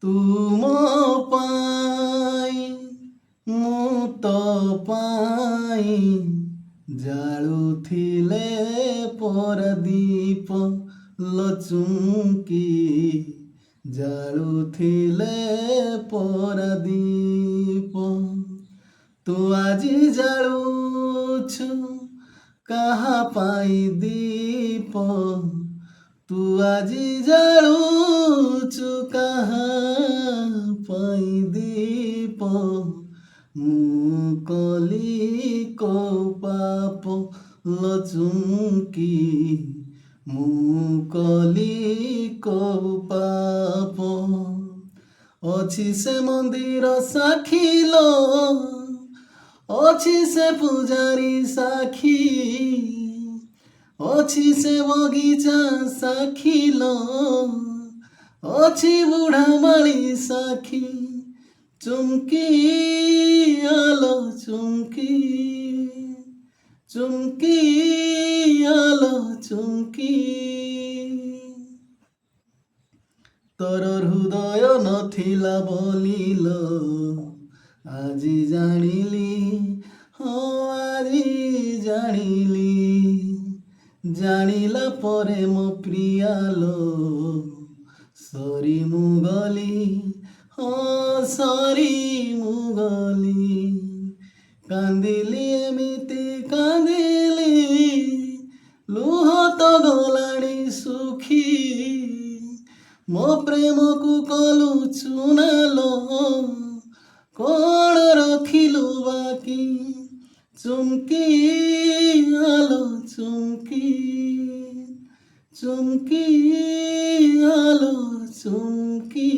ତୁମ ପାଇଁ ମୁଁ ତ ପାଇଁ ଜାଳୁଥିଲେ ପରଦୀପ ଲଚୁଙ୍କି ଜାଳୁଥିଲେ ପରଦୀପ ତୁ ଆଜି ଜାଳୁଛୁ କାହା ପାଇଁ ଦୀପ ତୁ ଆଜି ଜାଳୁଛୁ କାହା ପାଇଁ ଦୀପ ମୁଁ କଲି କୋଉ ପାପ ଲଚୁଙ୍କି ମୁଁ କଲି କୋଉ ପାପ ଅଛି ସେ ମନ୍ଦିର ସାକ୍ଷୀଲ ଅଛି ସେ ପୂଜାରୀ ସାକ୍ଷୀ ଅଛି ସେ ବଗିଚା ସାକ୍ଷୀଲ ଅଛି ବୁଢ଼ା ମାଳି ସାକ୍ଷୀ ଚୁମକି ଆଲୋ ଚୁମକି ଚୁମକି ଆଲୋ ଚୁମକି ତୋର ହୃଦୟ ନଥିଲା ବୋଲିଲ ଆଜି ଜାଣିଲି ହଁ ଆଜି ଜାଣିଲି ଜାଣିଲା ପରେ ମୋ ପ୍ରିୟାଲୋ ସରି ମୁଁ ଗଲି ହଁ ସରି ମୁଁ ଗଲି କାନ୍ଦିଲି ଏମିତି କାନ୍ଦିଲି ଲୁହ ତ ଗଲାଣି ଶୁଖି ମୋ ପ୍ରେମକୁ କଲୁ ଚୁନାଲୋ କ'ଣ ରଖିଲୁ ବାକି ଚୁମକି ଆଲୋ ଚୁମକି ଚୁମକି ଆଲୋ ଚୁମକି